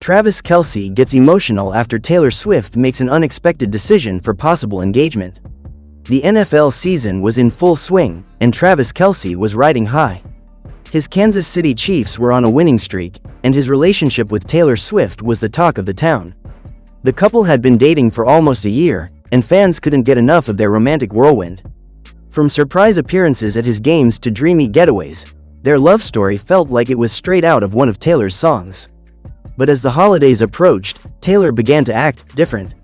Travis Kelce gets emotional after Taylor Swift makes an unexpected decision for possible engagement. The NFL season was in full swing, and Travis Kelce was riding high. His Kansas City Chiefs were on a winning streak, and his relationship with Taylor Swift was the talk of the town. The couple had been dating for almost a year, and fans couldn't get enough of their romantic whirlwind. From surprise appearances at his games to dreamy getaways, their love story felt like it was straight out of one of Taylor's songs. But as the holidays approached, Taylor began to act different.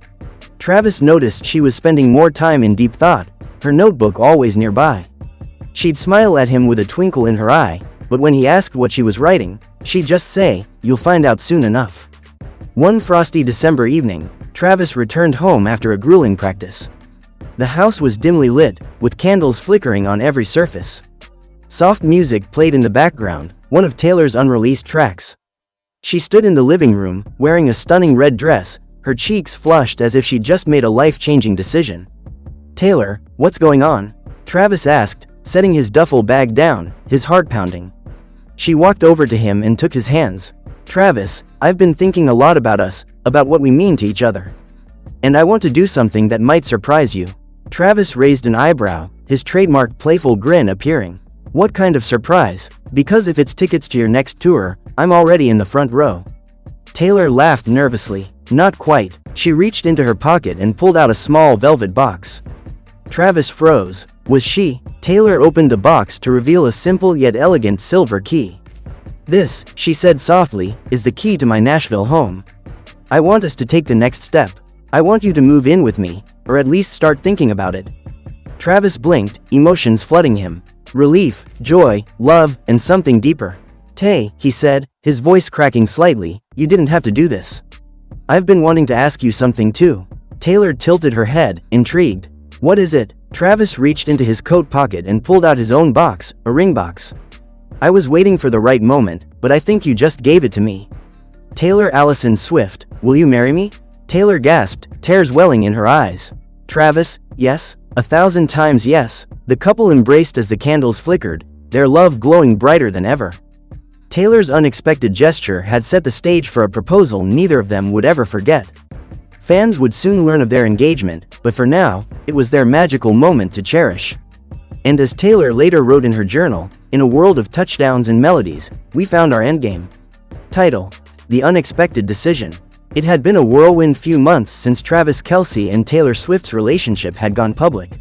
Travis noticed she was spending more time in deep thought, her notebook always nearby. She'd smile at him with a twinkle in her eye, but when he asked what she was writing, she'd just say, "You'll find out soon enough." One frosty December evening, Travis returned home after a grueling practice. The house was dimly lit, with candles flickering on every surface. Soft music played in the background, one of Taylor's unreleased tracks. She stood in the living room, wearing a stunning red dress, her cheeks flushed as if she'd just made a life-changing decision. "Taylor, what's going on?" Travis asked, setting his duffel bag down, his heart pounding. She walked over to him and took his hands. "Travis, I've been thinking a lot about us, about what we mean to each other. And I want to do something that might surprise you." Travis raised an eyebrow, his trademark playful grin appearing. "What kind of surprise? Because if it's tickets to your next tour, I'm already in the front row." Taylor laughed nervously. "Not quite." She reached into her pocket and pulled out a small velvet box. Travis froze. Was she? Taylor opened the box to reveal a simple yet elegant silver key. "This," she said softly, "is the key to my Nashville home. I want us to take the next step. I want you to move in with me, or at least start thinking about it." Travis blinked, emotions flooding him. Relief, joy, love, and something deeper. "Tay," he said, his voice cracking slightly, "you didn't have to do this. I've been wanting to ask you something too." Taylor tilted her head, intrigued. "What is it?" Travis reached into his coat pocket and pulled out his own box, a ring box. "I was waiting for the right moment, but I think you just gave it to me." "Taylor Allison Swift, will you marry me?" Taylor gasped, tears welling in her eyes. "Travis, yes, 1,000 times yes." The couple embraced as the candles flickered, their love glowing brighter than ever. Taylor's unexpected gesture had set the stage for a proposal neither of them would ever forget. Fans would soon learn of their engagement, but for now, it was their magical moment to cherish. And as Taylor later wrote in her journal, "In a world of touchdowns and melodies, we found our endgame." Title: The Unexpected Decision. It had been a whirlwind few months since Travis Kelce and Taylor Swift's relationship had gone public.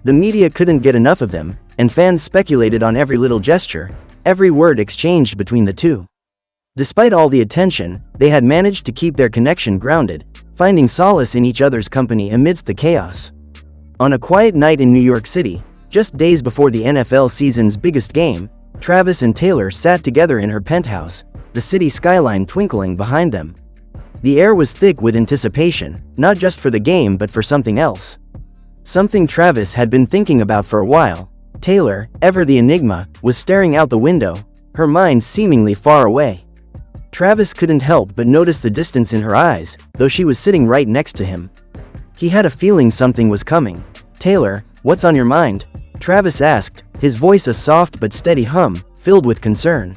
The media couldn't get enough of them, and fans speculated on every little gesture, every word exchanged between the two. Despite all the attention, they had managed to keep their connection grounded, finding solace in each other's company amidst the chaos. On a quiet night in New York City, just days before the NFL season's biggest game, Travis and Taylor sat together in her penthouse, the city skyline twinkling behind them. The air was thick with anticipation, not just for the game but for something else. Something Travis had been thinking about for a while. Taylor, ever the enigma, was staring out the window, her mind seemingly far away. Travis couldn't help but notice the distance in her eyes, though she was sitting right next to him. He had a feeling something was coming. "Taylor, what's on your mind?" Travis asked, his voice a soft but steady hum, filled with concern.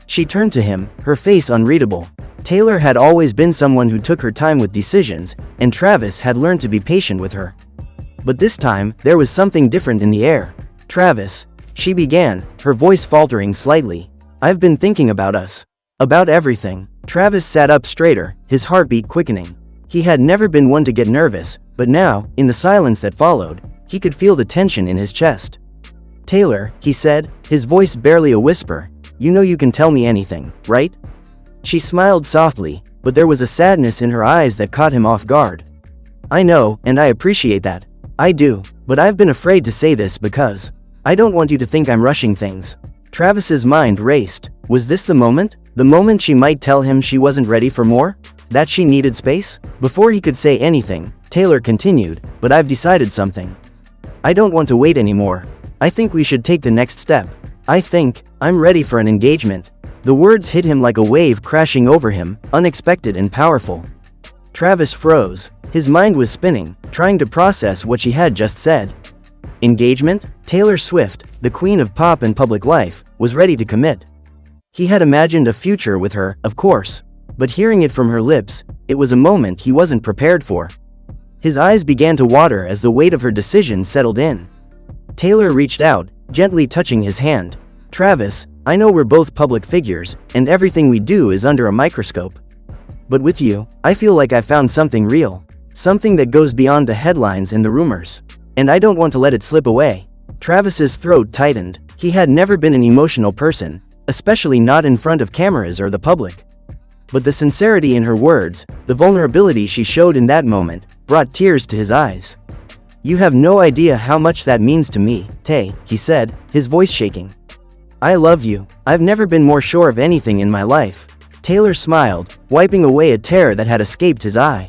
She turned to him, her face unreadable. Taylor had always been someone who took her time with decisions, and Travis had learned to be patient with her. But this time, there was something different in the air. "Travis," she began, her voice faltering slightly, "I've been thinking about us. About everything." Travis sat up straighter, his heartbeat quickening. He had never been one to get nervous, but now, in the silence that followed, he could feel the tension in his chest. "Taylor," he said, his voice barely a whisper, "you know you can tell me anything, right?" She smiled softly, but there was a sadness in her eyes that caught him off guard. "I know, and I appreciate that. I do, but I've been afraid to say this because I don't want you to think I'm rushing things." Travis's mind raced. Was this the moment? The moment she might tell him she wasn't ready for more? That she needed space? Before he could say anything, Taylor continued, "But I've decided something. I don't want to wait anymore. I think we should take the next step. I'm ready for an engagement." The words hit him like a wave crashing over him, unexpected and powerful. Travis froze. His mind was spinning, trying to process what she had just said. Engagement? Taylor Swift, the queen of pop and public life, was ready to commit. He had imagined a future with her, of course. But hearing it from her lips, it was a moment he wasn't prepared for. His eyes began to water as the weight of her decision settled in. Taylor reached out, gently touching his hand. "Travis, I know we're both public figures, and everything we do is under a microscope. But with you, I feel like I found something real. Something that goes beyond the headlines and the rumors. And I don't want to let it slip away." Travis's throat tightened. He had never been an emotional person, especially not in front of cameras or the public. But the sincerity in her words, the vulnerability she showed in that moment, brought tears to his eyes. "You have no idea how much that means to me, Tay," he said, his voice shaking. "I love you. I've never been more sure of anything in my life." Taylor smiled, wiping away a tear that had escaped his eye.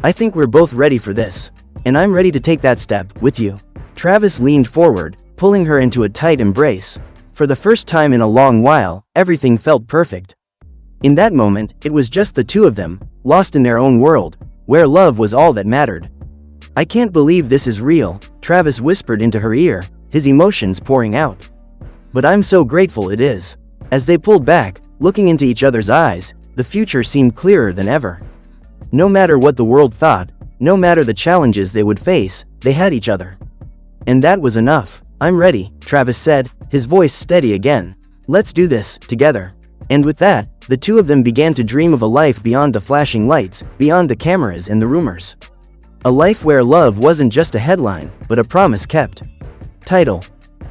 "I think we're both ready for this. And I'm ready to take that step, with you." Travis leaned forward, pulling her into a tight embrace. For the first time in a long while, everything felt perfect. In that moment, it was just the two of them, lost in their own world, where love was all that mattered. "I can't believe this is real," Travis whispered into her ear, his emotions pouring out. "But I'm so grateful it is." As they pulled back, looking into each other's eyes, the future seemed clearer than ever. No matter what the world thought, no matter the challenges they would face, they had each other. And that was enough. "I'm ready," Travis said, his voice steady again. "Let's do this, together." And with that, the two of them began to dream of a life beyond the flashing lights, beyond the cameras and the rumors. A life where love wasn't just a headline, but a promise kept. Title: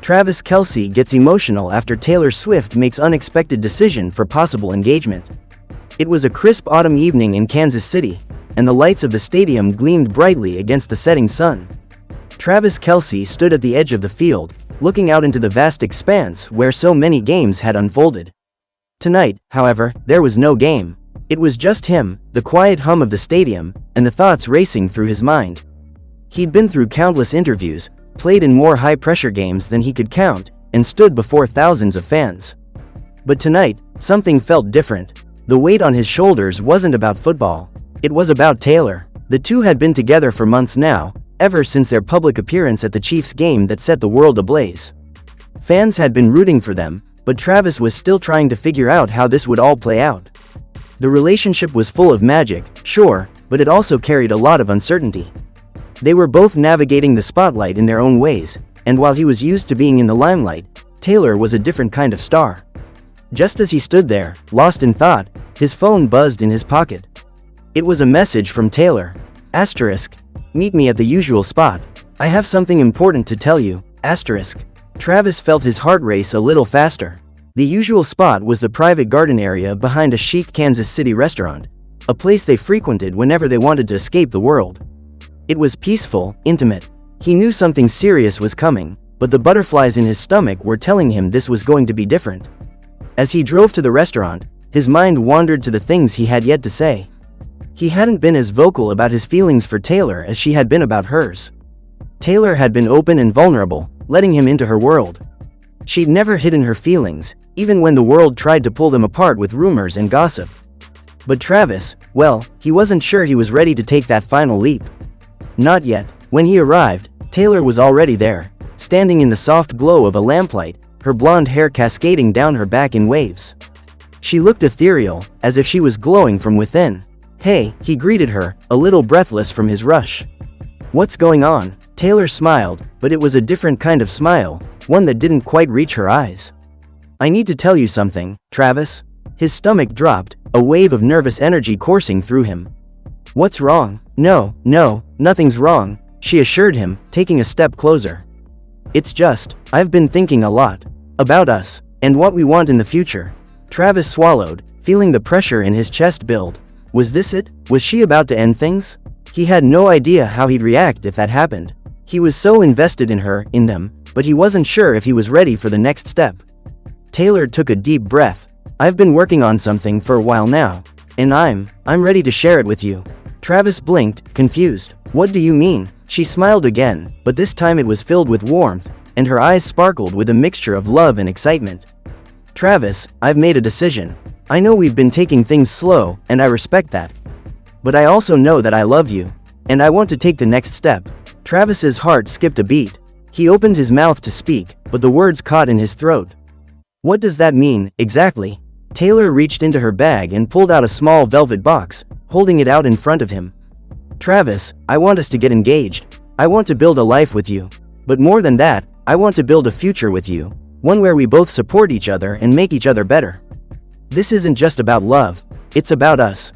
Travis Kelce gets emotional after Taylor Swift makes unexpected decision for possible engagement. It was a crisp autumn evening in Kansas City, and the lights of the stadium gleamed brightly against the setting sun. Travis Kelce stood at the edge of the field, looking out into the vast expanse where so many games had unfolded. Tonight, however, there was no game. It was just him, the quiet hum of the stadium, and the thoughts racing through his mind. He'd been through countless interviews, played in more high-pressure games than he could count, and stood before thousands of fans. But tonight, something felt different. The weight on his shoulders wasn't about football. It was about Taylor. The two had been together for months now, ever since their public appearance at the Chiefs game that set the world ablaze. Fans had been rooting for them, but Travis was still trying to figure out how this would all play out. The relationship was full of magic, sure, but it also carried a lot of uncertainty. They were both navigating the spotlight in their own ways, and while he was used to being in the limelight, Taylor was a different kind of star. Just as he stood there, lost in thought, his phone buzzed in his pocket. It was a message from Taylor. Asterisk. "Meet me at the usual spot. I have something important to tell you." Asterisk. Travis felt his heart race a little faster. The usual spot was the private garden area behind a chic Kansas City restaurant, a place they frequented whenever they wanted to escape the world. It was peaceful, intimate. He knew something serious was coming, but the butterflies in his stomach were telling him this was going to be different. As he drove to the restaurant, his mind wandered to the things he had yet to say. He hadn't been as vocal about his feelings for Taylor as she had been about hers. Taylor had been open and vulnerable, letting him into her world. She'd never hidden her feelings, even when the world tried to pull them apart with rumors and gossip. But Travis, well, he wasn't sure he was ready to take that final leap. Not yet. When he arrived, Taylor was already there, standing in the soft glow of a lamplight, her blonde hair cascading down her back in waves. She looked ethereal, as if she was glowing from within. "Hey," he greeted her, a little breathless from his rush. "What's going on?" Taylor smiled, but it was a different kind of smile, one that didn't quite reach her eyes. "I need to tell you something, Travis." His stomach dropped, a wave of nervous energy coursing through him. "What's wrong?" No, nothing's wrong," she assured him, taking a step closer. "It's just, I've been thinking a lot. About us, and what we want in the future." Travis swallowed, feeling the pressure in his chest build. Was this it? Was she about to end things? He had no idea how he'd react if that happened. He was so invested in her, in them, but he wasn't sure if he was ready for the next step. Taylor took a deep breath. "I've been working on something for a while now, and I'm ready to share it with you." Travis blinked, confused. "What do you mean?" She smiled again, but this time it was filled with warmth, and her eyes sparkled with a mixture of love and excitement. "Travis, I've made a decision. I know we've been taking things slow, and I respect that. But I also know that I love you, and I want to take the next step." Travis's heart skipped a beat. He opened his mouth to speak, but the words caught in his throat. "What does that mean, exactly?" Taylor reached into her bag and pulled out a small velvet box, holding it out in front of him. "Travis, I want us to get engaged. I want to build a life with you. But more than that, I want to build a future with you, one where we both support each other and make each other better. This isn't just about love, it's about us."